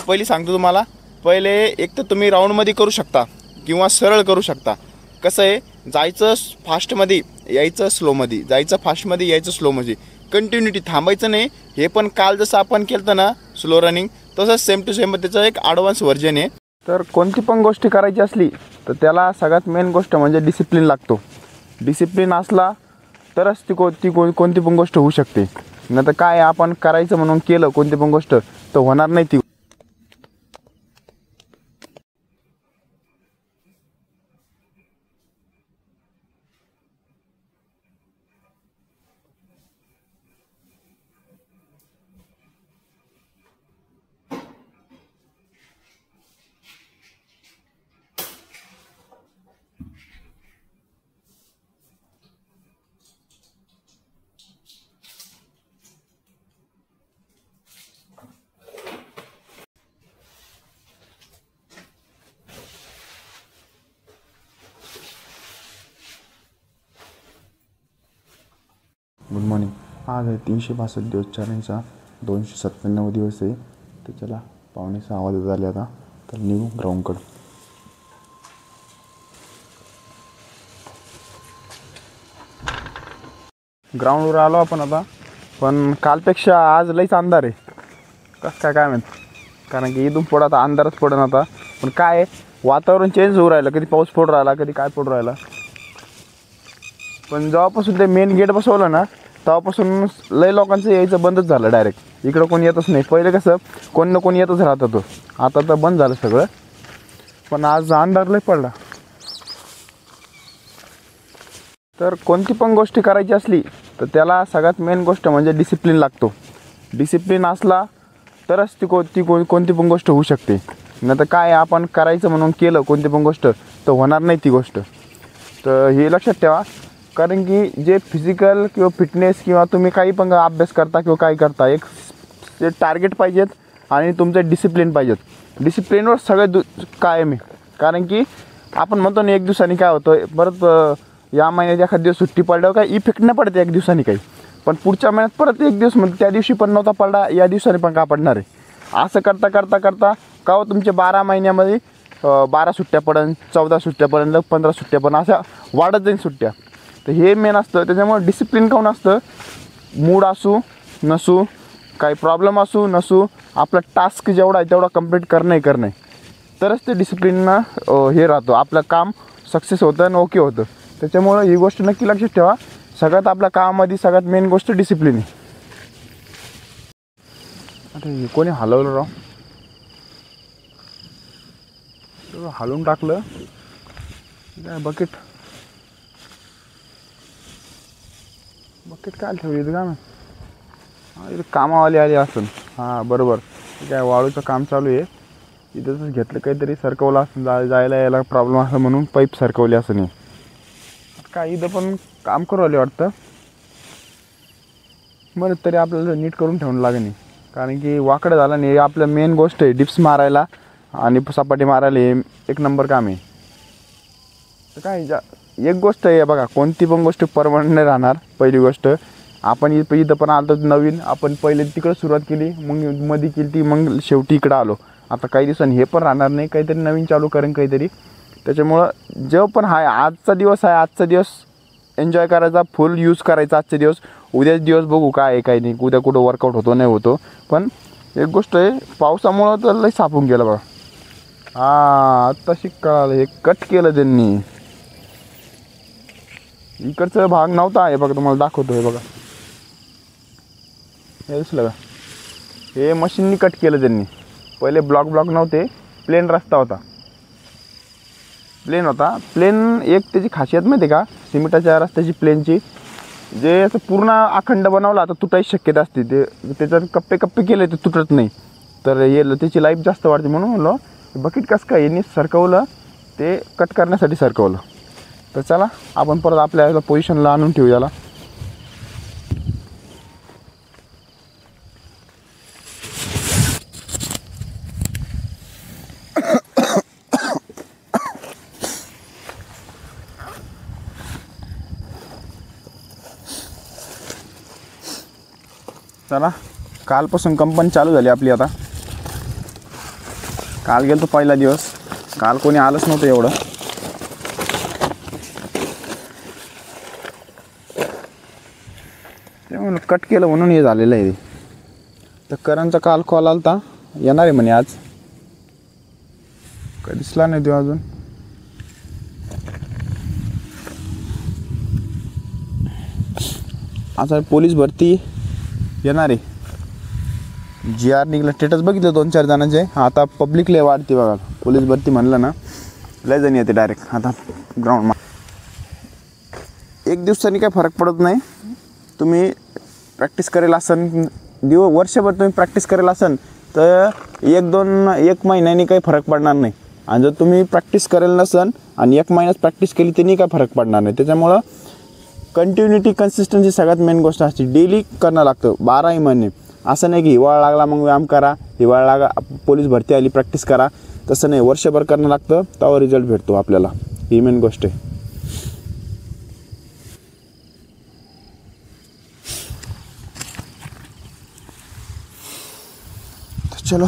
पहिली सांगतो तुम्हाला, पहिले एक तर तुम्ही राऊंडमध्ये करू शकता किंवा सरळ करू शकता. कसं आहे, जायचं फास्टमध्ये यायचं स्लोमध्ये, जायचं फास्टमध्ये यायचं स्लोमध्ये, कंटिन्युटी थांबायचं नाही. हे पण काल जसं आपण केलं ना स्लो रनिंग, तसंच सेम टू सेम त्याचं एक ॲडव्हान्स व्हर्जन आहे. तर कोणती पण गोष्ट करायची असली तर त्याला सगळ्यात मेन गोष्ट म्हणजे डिसिप्लिन लागतो. डिसिप्लिन असला तरच कोणती पण गोष्ट होऊ शकते. नाही तर काय, आपण करायचं म्हणून केलं कोणती पण गोष्ट तर होणार नाही ती. Good morning. आज आहे 362 दिवस चॅलेंजचा 297 दिवस आहे. तर चला 5:45 वाजत झाले आता, तर निघू ग्राउंडकडं. ग्राउंडवर आलो आपण आता, पण कालपेक्षा आज लईच अंधार आहे. कसं काय माहीत, कारण की इथून पुढं आता अंधारच पडन आता. पण काय आहे, वातावरण चेंज होऊ राहिलं, कधी पाऊस पडू राहिला, कधी काय पडू राहिला. पण जेव्हापासून ते मेन गेट बसवलं ना तेव्हापासून लय लोकांचं यायचं बंदच झालं. डायरेक्ट इकडं कोणी येतच नाही. पहिले कसं कोणी ना कोणी येतच राहत होतं, आता तर बंद झालं सगळं. पण आज अंधार लय पडला. तर कोणती पण गोष्ट करायची असली तर त्याला सगळ्यात मेन गोष्ट म्हणजे डिसिप्लिन लागतो. डिसिप्लिन असला तरच कोणती पण गोष्ट होऊ शकते. नाही तर काय, आपण करायचं म्हणून केलं कोणती पण गोष्ट तर होणार नाही ती गोष्ट. तर हे लक्षात ठेवा. कारण की जे फिजिकल किंवा फिटनेस किंवा तुम्ही काही पण अभ्यास करता किंवा काय करता, एक ते टार्गेट पाहिजेत आणि तुमचं डिसिप्लिन पाहिजेत. डिसिप्लिनवर सगळं कायम आहे. कारण की आपण म्हणतो ना एक दिवसाने काय होतं, परत या महिन्यात एखाद दिवस सुट्टी पडल्यावर काय इफेक्ट नाही पडते एक दिवसाने काही, पण पुढच्या महिन्यात परत एक दिवस म्हणजे त्या दिवशी पण नव्हता पडला, या दिवसाने पण का पडणार आहे. असं करता करता करता का हो तुमच्या 12 महिन्यामध्ये 12 सुट्ट्या पडन, 14 सुट्ट्या पडन, 15 सुट्ट्या पण अशा वाढत जाईल सुट्ट्या. तर हे मेन असतं. त्याच्यामुळे डिसिप्लिन काऊन असतं, मूड असू नसू, काही प्रॉब्लेम असू नसू, आपला टास्क जेवढा आहे तेवढा कंप्लीट करणं तरच ते डिसिप्लिननं हे राहतो, आपलं काम सक्सेस होतं आणि ओके होतं. त्याच्यामुळं ही गोष्ट नक्की लक्षात ठेवा. सगळ्यात आपल्या कामामध्ये सगळ्यात मेन गोष्ट डिसिप्लिन आहे. अरे कोणी हलवलं राव, हलवून टाकलं काय बकेट काय ठेवली का ना. हां इथं कामावाली आली असून, हां बरोबर. काय वाळूचं काम चालू आहे, इथंच घेतलं काहीतरी सरकवलं असं, जायला यायला प्रॉब्लेम असं म्हणून पाईप सरकवली असं नाही. काय इथं पण काम करू आले वाटतं. बरं तरी आपल्याला नीट करून ठेवणं लागेल, कारण की वाकडं झालं नाही. आपलं मेन गोष्ट आहे डिप्स मारायला आणि सपाटी मारायला, हे एक नंबर काम आहे. तर काय एक गोष्ट आहे बघा, कोणती पण गोष्ट परमनंट नाही राहणार. पहिली गोष्ट, आपण इथं पण आलो नवीन, आपण पहिले तिकडं सुरुवात केली, मग मध्ये केली ती, मग शेवटी इकडं आलो. आता काही दिवसांनी हे पण राहणार नाही, काहीतरी नवीन चालू करेन काहीतरी. त्याच्यामुळं जो पण आहे आजचा दिवस आहे, आजचा दिवस एन्जॉय करायचा, फुल यूज करायचा आजचे दिवस. उद्याच दिवस बघू काय आहे काय नाही, उद्या कुठं वर्कआउट होतो नाही होतो. पण एक गोष्ट आहे, पावसामुळं तर लई सापून गेलं बघा. हां आत्ता कळालं, हे कट केलं त्यांनी. इकडचा भाग नव्हता, हे बघा तुम्हाला दाखवतो. हे बघा, हे दिसलं का, हे मशीननी कट केलं त्यांनी. पहिले ब्लॉक नव्हते, प्लेन रस्ता होता, प्लेन एक त्याची खासियत माहिती आहे का, सिमेंटाच्या रस्त्याची प्लेनची, जे असं पूर्ण अखंड बनवलं आता तुटायची शक्यता असते. ते त्याच्यात कप्पे केले ते तुटत नाही, तर हे त्याची लाईफ जास्त वाढते. म्हणून म्हणलं बकेट कसं काय यांनी सरकवलं, ते कट करण्यासाठी सरकवलं. तर चला आपण परत आपल्या पोझिशनला आणून ठेवू याला. चला कालपासून कंपनी चालू झाली आपली आता. काल गेलो पहिला दिवस, काल कोणी आलंच नव्हतं एवढं. ते म्हणून कट केलं म्हणून हे झालेलं आहे. तर करणचा काल कॉल आलता येणार आहे म्हणे आज, काय दिसला नाही तो अजून. आता पोलीस भरती येणार आहे. GR निघला, स्टेटस बघितलं 2-4 जणांचे. आता पब्लिक लय वाढते बघा. पोलीस भरती म्हणलं ना लय जण येते डायरेक्ट आता ग्राउंडमा. एक दिवसांनी काही फरक पडत नाही. तुम्ही प्रॅक्टिस करेल असन, वर्षभर तुम्ही प्रॅक्टिस करेल असन तर 1 महिन्यानी काही फरक पडणार नाही. आणि जर तुम्ही प्रॅक्टिस करेल नसन आणि 1 महिन्यात प्रॅक्टिस केली तरी काही फरक पडणार नाही. त्याच्यामुळं कंटिन्युटी, कन्सिस्टन्सी सगळ्यात मेन गोष्ट असते. डेली करणं लागतं 12 महिने. असं नाही की हिवाळा लागला मग व्यायाम करा, हिवाळा लागा पोलीस भरती आली प्रॅक्टिस करा, तसं नाही. वर्षभर करणं लागतं तेव्हा रिझल्ट भेटतो आपल्याला. ही मेन गोष्ट आहे. चलो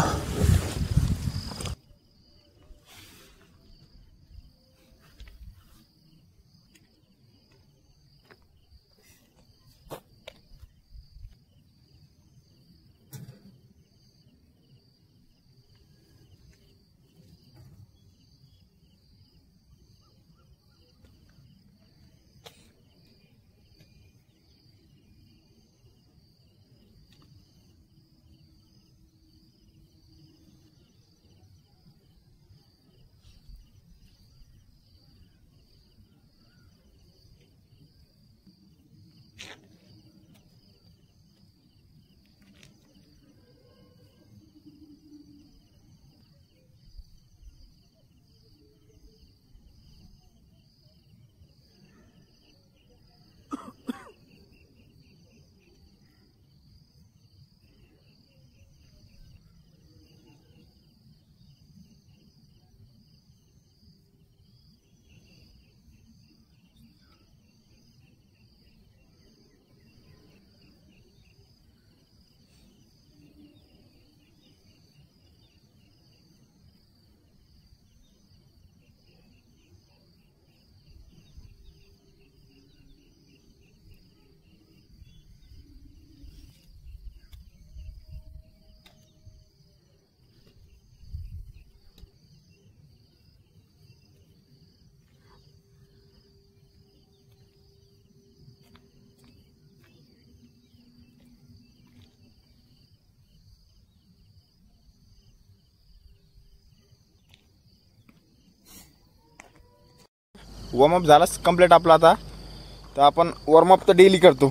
वॉर्मअप झालाच कंप्लीट आपला. आता तर आपण वॉर्मअप तर डेली करतो.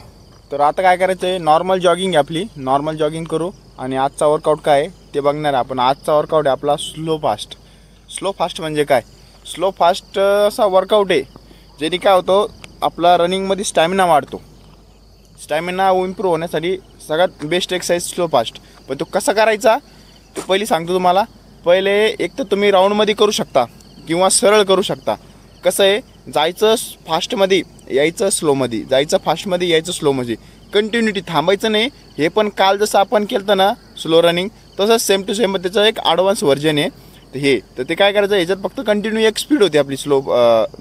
तर आता काय करायचं आहे, नॉर्मल जॉगिंग आहे आपली. नॉर्मल जॉगिंग करू आणि आजचा वर्कआउट काय आहे ते बघणार आहे आपण. आजचा वर्कआउट आहे आपला स्लो फास्ट. स्लो फास्ट म्हणजे काय, स्लो फास्ट असा वर्कआउट आहे ज्याने काय होतं आपला रनिंगमध्ये स्टॅमिना वाढतो. स्टॅमिना इम्प्रूव्ह होण्यासाठी सगळ्यात बेस्ट एक्सरसाइज स्लो फास्ट. पण तो कसा करायचा ते पहिली सांगतो तुम्हाला. पहिले एक तर तुम्ही राऊंडमध्ये करू शकता किंवा सरळ करू शकता. कसं आहे, जायचं फास्टमध्ये यायचं स्लोमध्ये, जायचं फास्टमध्ये यायचं स्लोमध्ये. कंटिन्युटी थांबायचं नाही. हे पण काल जसं आपण केलं होतं ना स्लो रनिंग, तसंच सेम टू सेम त्याचं एक ॲडव्हान्स व्हर्जन आहे. तर ते काय करायचं, ह्याच्यात फक्त कंटिन्यू एक स्पीड होती आपली स्लो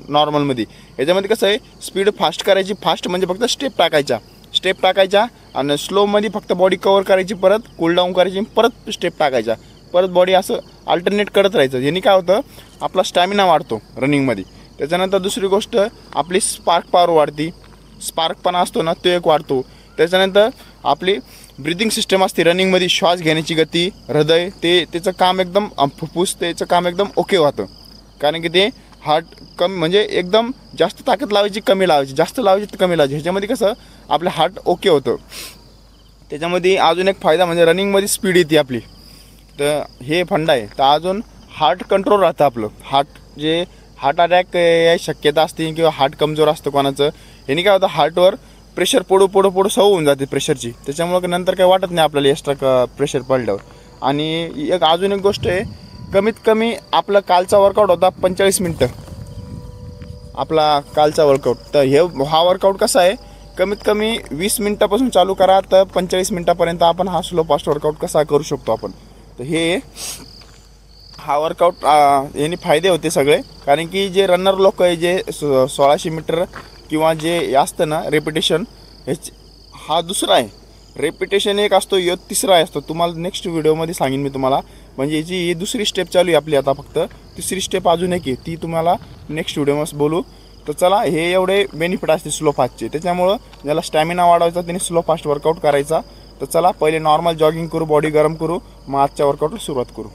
नॉर्मलमध्ये. ह्याच्यामध्ये कसं आहे, स्पीड फास्ट करायची. फास्ट म्हणजे फक्त स्टेप टाकायच्या आणि स्लोमध्ये फक्त बॉडी कवर करायची, परत कूलडाऊन करायची, परत स्टेप टाकायच्या, परत बॉडी असं अल्टरनेट करत राहायचं. ह्यानी काय होतं आपला स्टॅमिना वाढतो रनिंगमध्ये. त्याच्यानंतर दुसरी गोष्ट आपली स्पार्क पॉवर वाढती. स्पार्कपणा असतो ना तो एक वाढतो. त्याच्यानंतर आपली ब्रिदिंग सिस्टम असते रनिंगमध्ये. श्वास घेण्याची गती, हृदय, त्याचं काम एकदम, फुफ्फुस त्याचं काम एकदम ओके होतं. कारण की ते हार्ट कमी म्हणजे एकदम जास्त ताकद लावायची कमी लावायची, जास्त लावायची कमी लावायची. ह्याच्यामध्ये कसं आपलं हार्ट ओके होतं. त्याच्यामध्ये अजून एक फायदा म्हणजे रनिंगमध्ये स्पीड येते आपली. तर हे फंडा आहे. तर अजून हार्ट कंट्रोल राहतं आपलं. हार्ट अटॅक याची शक्यता असते किंवा हार्ट कमजोर असतं कोणाचं. याने काय होतं हार्टवर प्रेशर पडू सवय होऊन जाते प्रेशरची. त्याच्यामुळं नंतर काही वाटत नाही आपल्याला एक्स्ट्रा प्रेशर पडल्यावर. आणि अजून एक गोष्ट आहे, कमीत कमी आपला कालचा वर्कआउट होता 45 मिनटं आपला कालचा वर्कआउट. तर हा वर्कआउट कसा आहे, कमीत कमी 20 मिनटापासून चालू करा तर 45 मिनटापर्यंत आपण हा स्लो फास्ट वर्कआउट कसा करू शकतो आपण. तर हा वर्कआउट याने फायदे होते सगळे, कारण की जे रनर लोक आहे जे 1600 मीटर किंवा जे असतं ना रेपिटेशन, हा दुसरा आहे. रेपिटेशन एक असतो, यो तिसरा असतो. तुम्हाला नेक्स्ट व्हिडिओमध्ये सांगेन मी तुम्हाला. म्हणजे याची ही दुसरी स्टेप चालू आहे आपली आता, फक्त तिसरी स्टेप अजून एक आहे, ती तुम्हाला नेक्स्ट व्हिडिओमध्ये बोलू. तर चला, हे एवढे बेनिफिट असते स्लो फास्टचे. त्याच्यामुळं ज्याला स्टॅमिना वाढवायचा त्याने स्लो फास्ट वर्कआउट करायचा. तर चला, पहिले नॉर्मल जॉगिंग करू, बॉडी गरम करू, मग आजच्या वर्कआउटला सुरुवात करू.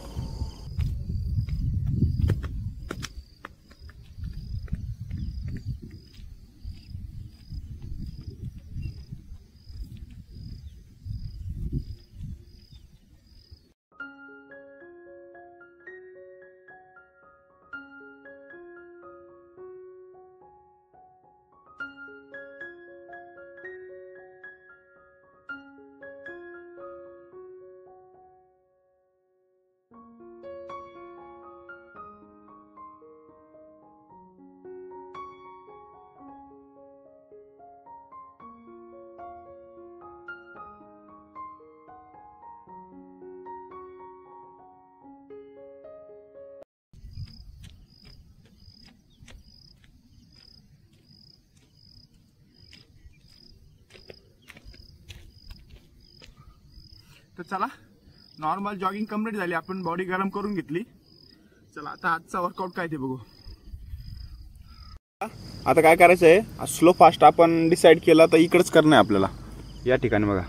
तर चला, नॉर्मल जॉगिंग कंप्लीट झाली, आपण बॉडी गरम करून घेतली. चला आता आजचा वर्कआउट काय ते बघू. आता काय करायचं आहे, स्लो फास्ट आपण डिसाईड केला तर इकडंच करणं आहे आपल्याला. या ठिकाणी बघा,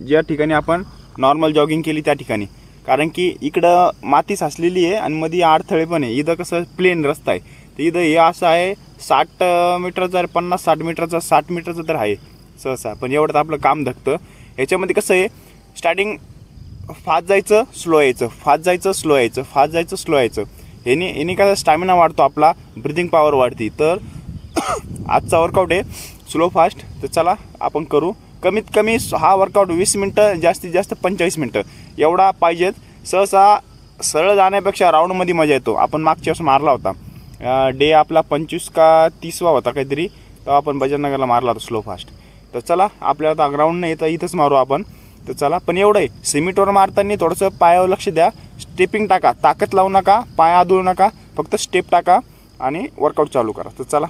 ज्या ठिकाणी आपण नॉर्मल जॉगिंग केली त्या ठिकाणी, कारण की इकडं माती साचलेली आहे आणि मध्ये अडथळे पण आहे. इथं कसं प्लेन रस्ता आहे, तर इथं हे असं आहे 60 मीटरचा, 50-60 मीटरचा, 60 मीटरचा तर आहे सहसा, पण एवढं तर आपलं काम धकतं. ह्याच्यामध्ये कसं आहे, स्टार्टिंग फास्ट जायचं, स्लो यायचं, फास्ट जायचं, स्लो यायचं, फास्ट जायचं, स्लो यायचं. याने काय स्टॅमिना वाढतो आपला, ब्रिदिंग पॉवर वाढते. तर आजचा वर्कआउट आहे स्लो फास्ट. तर चला आपण करू. कमीत कमी हा वर्कआउट 20 मिनटं, जास्तीत जास्त 45 मिनटं एवढा पाहिजेत. सहसा सरळ जाण्यापेक्षा राऊंडमध्ये मजा येतो. आपण मागच्या वेळेस मारला होता, डे आपला 25 का 30वा होता काहीतरी, तेव्हा आपण भजननगरला मारला होता स्लो फास्ट. तर चला, आपल्याला आता ग्राउंड नाही येतं, इथंच मारू आपण. तर चला, पण एवढं आहे, सिमेंटवर मारताना थोडंसं पायावर लक्ष द्या, स्टेपिंग टाका, ताकद लावू नका, पाय आदळू नका, फक्त स्टेप टाका आणि वर्कआउट चालू करा. तर चला.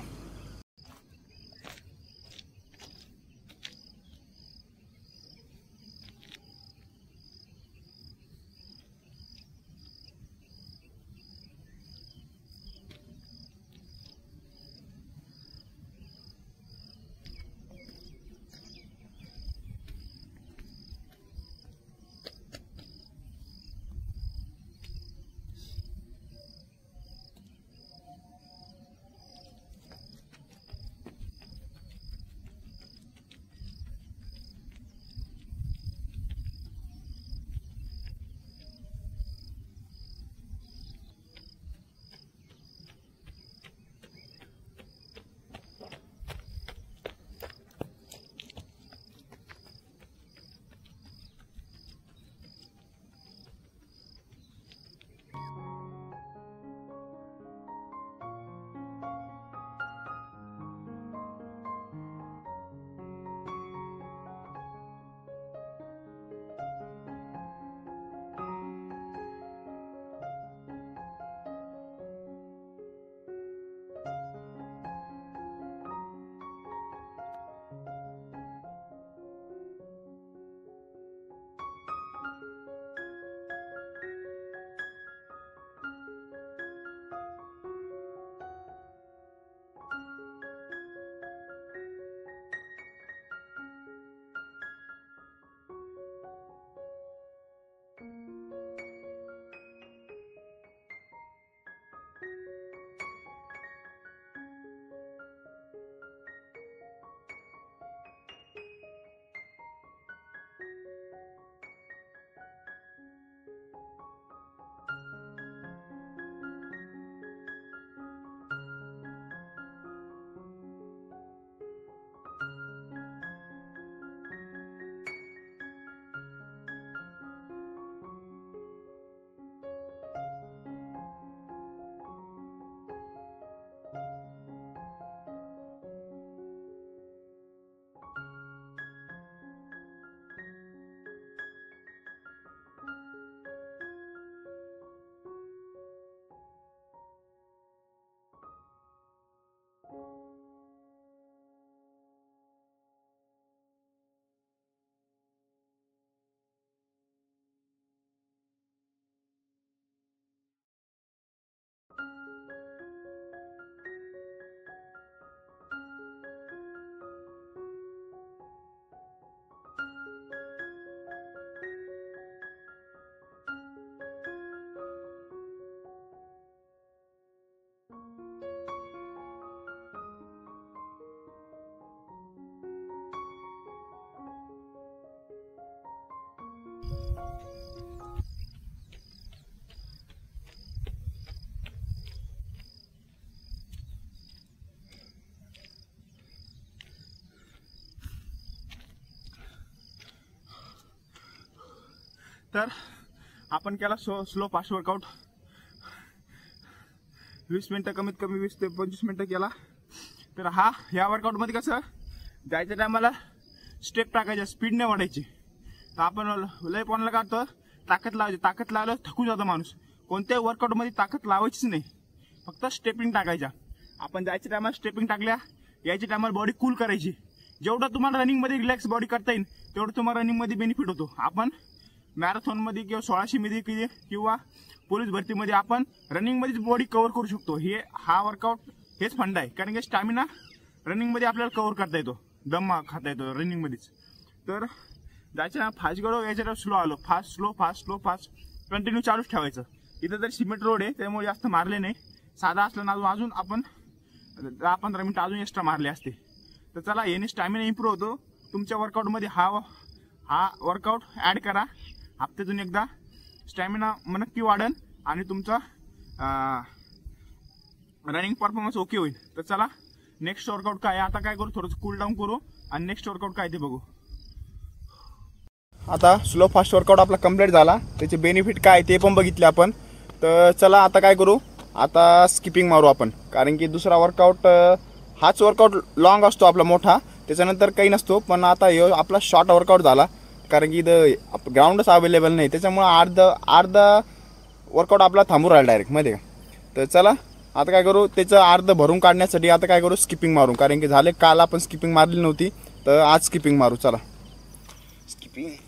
तर आपण केला स्लो फास्ट वर्कआउट 20 मिनटं, कमीत कमी 20 ते 25 मिनटं केला. तर ह्या वर्कआउटमध्ये कसं जायच्या टायमाला स्टेप टाकायच्या, स्पीड नाही वाढायची. तर आपण लय पॉनला काढतो, ताकद लावायची. ताकद लावल्यावर थकून जातो माणूस. कोणत्याही वर्कआउटमध्ये ताकद लावायचीच नाही, फक्त स्टेपिंग टाकायच्या. आपण जायच्या टायमाला स्टेपिंग टाकल्या, यायच्या टायमाला बॉडी कूल करायची. जेवढं तुम्हाला रनिंगमध्ये रिलॅक्स बॉडी करता येईल तेवढं तुम्हाला रनिंगमध्ये बेनिफिट होतो. आपण मॅरेथॉनमध्ये किंवा 1600 मध्ये किंवा पोलीस भरतीमध्ये आपण रनिंगमध्येच बॉडी कव्हर करू शकतो. हा वर्कआउट हेच फंड आहे, कारण की स्टॅमिना रनिंगमध्ये आपल्याला कव्हर करता येतो, दम खाता येतो रनिंगमध्येच. तर जायच्या फास्ट गेलो, याच्या स्लो आलो, fast slow fast slow fast continue चालूच ठेवायचं. इथं तर सिमेंट रोड आहे त्यामुळे जास्त मारले नाही. साधा असलं ना अजून आपण 10-15 मिनिटं अजून एक्स्ट्रा मारले असते. तर चला, याने स्टॅमिना इम्प्रूव्ह होतो. तुमच्या वर्कआउटमध्ये हा वर्कआउट ॲड करा. हप्त्यातून एकदा स्टॅमिना नक्की वाढेल आणि तुमचा रनिंग परफॉर्मन्स ओके होईल. तर चला, नेक्स्ट वर्कआउट काय आता काय करू, थोडंसं कूल डाऊन करू आणि नेक्स्ट वर्कआउट काय ते बघू. आता स्लो फास्ट वर्कआउट आपला कंप्लीट झाला, त्याचे बेनिफिट काय ते पण बघितले आपण. तर चला आता काय करू, आता स्किपिंग मारू आपण. कारण की दुसरा वर्कआउट हाच वर्कआउट लॉंग असतो आपला मोठा, त्याच्यानंतर काही नसतो. पण आता आपला शॉर्ट वर्कआउट झाला, कारण की इथं ग्राउंडच अवेलेबल नाही, त्याच्यामुळं अर्धा वर्कआउट आपला थांबून राहिला डायरेक्ट मध्ये. तर चला आता काय करू, त्याचं अर्ध भरून काढण्यासाठी आता काय करू, स्किपिंग मारू. कारण की झाले काल आपण स्किपिंग मारली नव्हती, तर आज स्किपिंग मारू. चला,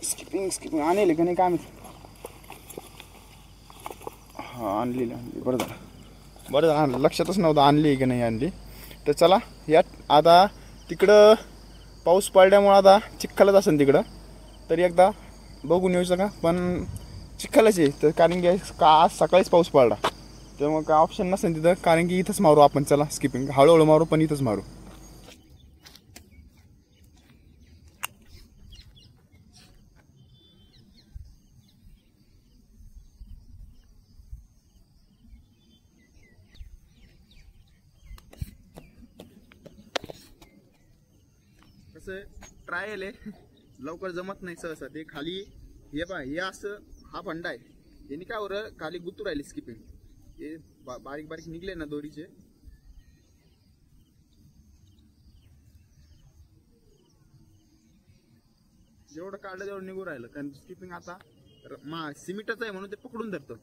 स्किपिंग आणले का नाही काय माहिती. हां, आणली बरं झालं, लक्षातच नव्हतं आणली की नाही आणली. तर चला, यात आता तिकडं पाऊस पडल्यामुळं आता चिखलच असेल तिकडं, तरी एकदा बघून येऊ का. पण चिखलच आहे, तर कारण की आज सकाळीच पाऊस पडला, त्यामुळे काय ऑप्शन नसेल तिथं. कारण की इथंच मारू आपण. चला, स्किपिंग हळूहळू मारू, पण इथंच मारू. कसं ट्रायल आहे, लवकर जमत नाही सहसा. ते खाली हे असं हा फंडा आहे, यांनी काय बरं खाली गुतू राहिली स्किपिंग. हे बारीक बारीक निघले ना दोरीचे, जेवढं काढलं तेवढं निघू राहिलं. कारण स्किपिंग आता सिमेंटच आहे म्हणून ते पकडून धरतं.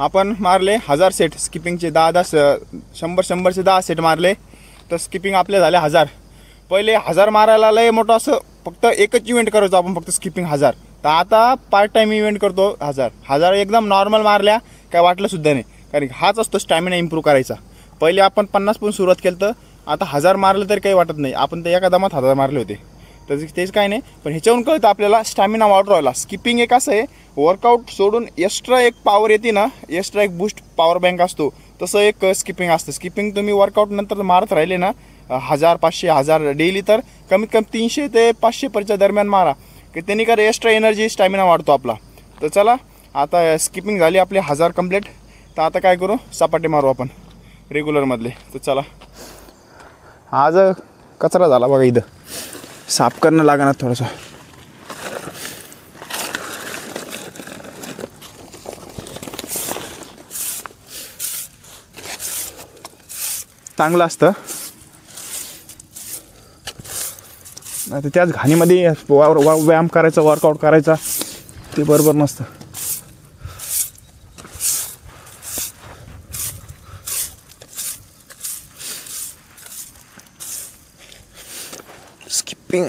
आपण मारले 1000 सेट स्किपिंगचे, 10 100चे 10 सेट मारले तर स्किपिंग आपले झाले 1000. पहिले 1000 मारायला लय मोठं असं फक्त एकच इव्हेंट करायचो आपण, फक्त स्किपिंग 1000. तर आता पार्ट टाइम इव्हेंट करतो 1000 एकदम नॉर्मल मारल्या काय वाटलं सुद्धा नाही, कारण हाच असतो स्टॅमिना इम्प्रूव्ह करायचा. पहिले आपण 50 पण सुरुवात केलं तर आता 1000 मारलं तरी काही वाटत नाही. आपण तर एका दमात 1000 मारले होते, तर तेच काय नाही. पण ह्याच्यावरून कळतं आपल्याला स्टॅमिना वाढवायला. स्किपिंग एक असं आहे, वर्कआउट सोडून एक्स्ट्रा एक पॉवर येते ना, एक्स्ट्रा एक बूस्ट पॉवर बँक असतो, तसं एक स्किपिंग असतं. स्किपिंग तुम्ही वर्कआउट नंतर मारत राहिले ना 1000 500 1000 डेली, तर कमीत कमी 300 ते 500 पर्यंत दरम्यान मारा, की त्यांनी काय एक्स्ट्रा एनर्जी स्टॅमिना वाढतो आपला. तर चला आता स्किपिंग झाली आपली 1000 कंप्लीट. तर आता काय करू, सपाटे मारू आपण रेग्युलरमधले. तर चला, आज कचरा झाला बघा, इथं साफ करणं लागणार थोडंसं. चांगलं असतं, नाही तर त्याच घाणीमध्ये व्यायाम करायचा, वर्कआउट करायचा, ते बरोबर नसतं. स्किपिंग.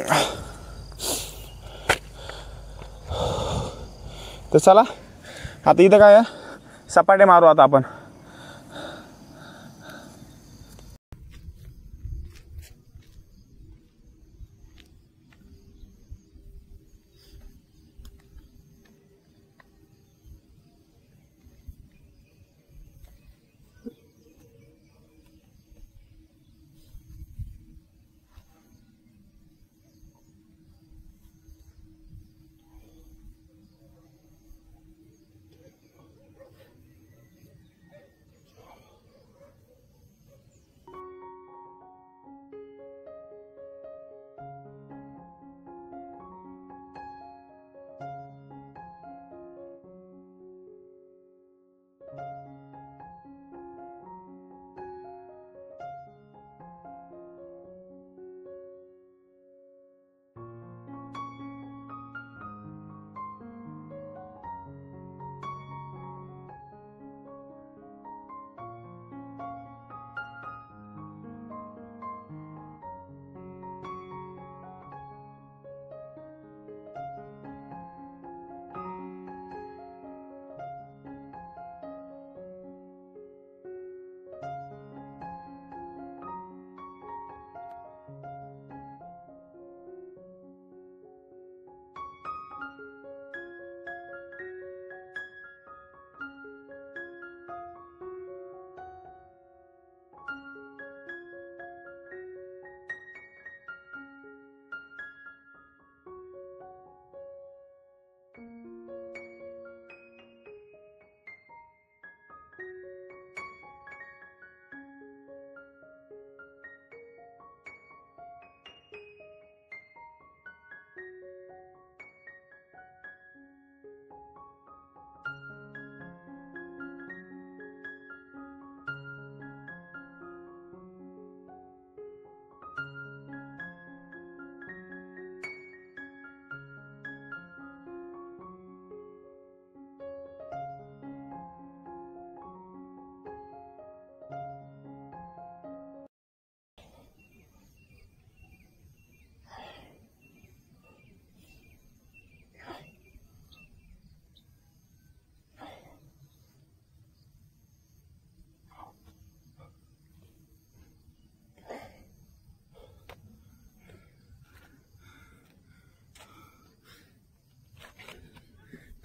तर चला आता इथं काय सपाटे मारू आता आपण.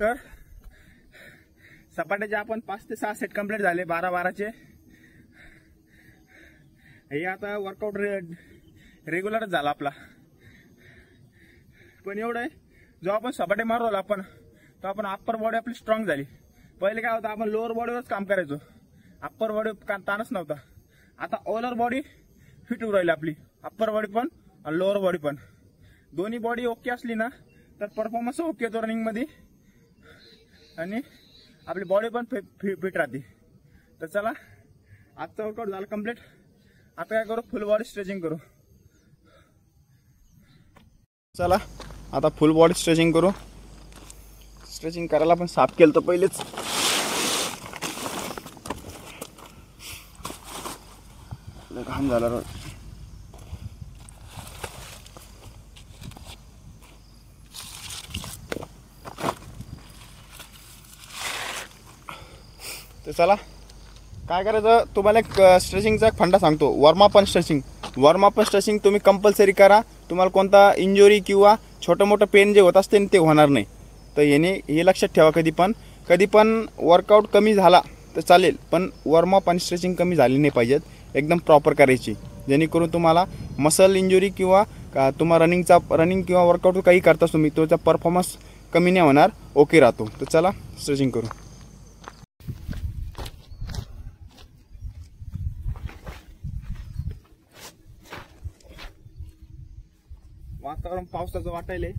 तर सपाट्याचे आपण 5 ते 6 सेट कंप्लीट झाले 12-12चे. हे आता वर्कआउट रेग्युलरच झाला आपला. पण एवढं आहे, जो आपण सपाटे मारू आपण तर आपण अप्पर बॉडी आपली स्ट्रॉंग झाली. पहिले काय होतं, आपण लोअर बॉडीवरच काम करायचो, अप्पर बॉडी ताणच नव्हता. आता ओलर बॉडी फिट होऊ राहिली आपली, अप्पर बॉडी पण आणि लोअर बॉडी पण. दोन्ही बॉडी ओके असली ना तर परफॉर्मन्स ओके येतो रनिंग मध्ये आणि आपली बॉडी पण फिट राहते. तर चला आजचा वर्कआउट झाला कंप्लीट. आता काय करू, फुल बॉडी स्ट्रेचिंग करू. चला आता फुल बॉडी स्ट्रेचिंग करू. स्ट्रेचिंग करायला पण साफ केलं तर पहिलेच. घाम झाला रोज. तर चला काय करायचं, तुम्हाला एक स्ट्रेचिंगचा फंडा सांगतो. वॉर्मअप आणि स्ट्रेचिंग तुम्ही कंपल्सरी करा. तुम्हाला कोणता इंजुरी किंवा छोटं मोठं पेन जे होत असते ते होणार नाही. तर याने हे लक्षात ठेवा, कधी पण वर्कआउट कमी झाला तर चालेल, पण वॉर्मअप आणि स्ट्रेचिंग कमी झाली नाही पाहिजेत. एकदम प्रॉपर करायची, जेणेकरून तुम्हाला मसल इंजुरी किंवा तुम्हाला रनिंग किंवा वर्कआउट काही करताच तुम्ही तुमचा परफॉर्मन्स कमी नाही होणार, ओके राहतो. तर चला स्ट्रेचिंग करू. वातावरण पावसाचं वाटायले,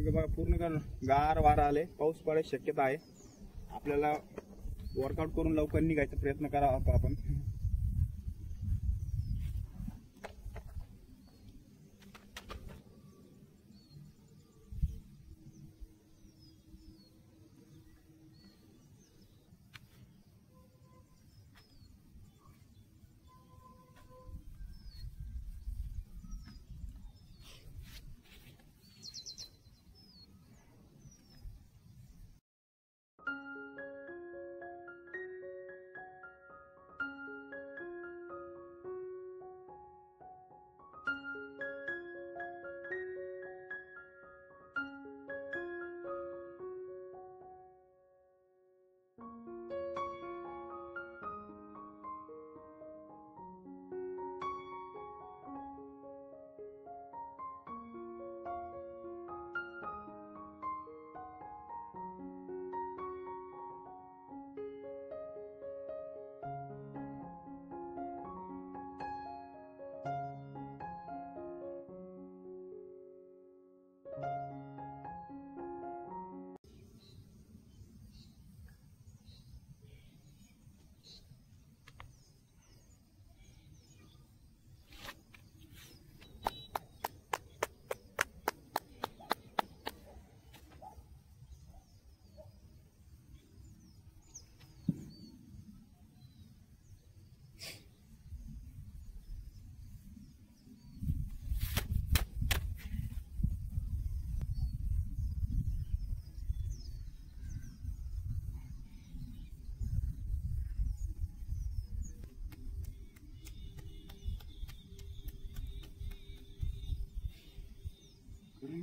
बघा पूर्ण गार वारा आले, पाऊस पडायची शक्यता आहे. आपल्याला वर्कआउट करून लवकर निघायचा प्रयत्न करावा आपण.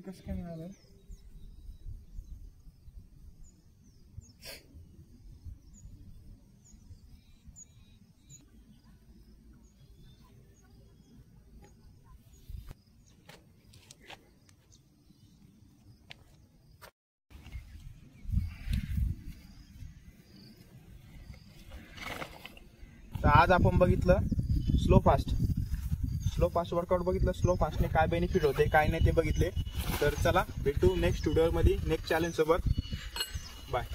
कसं काय मिळालं? तर आज आपण बघितलं स्लो फास्ट वर्कआउट बघितलं. स्लो फास्टने काय बेनिफिट होते काय नाही ते बघितले. तर चला भेटू नेक्स्ट व्हिडिओमध्ये नेक्स्ट चॅलेंज सोबत. बाय.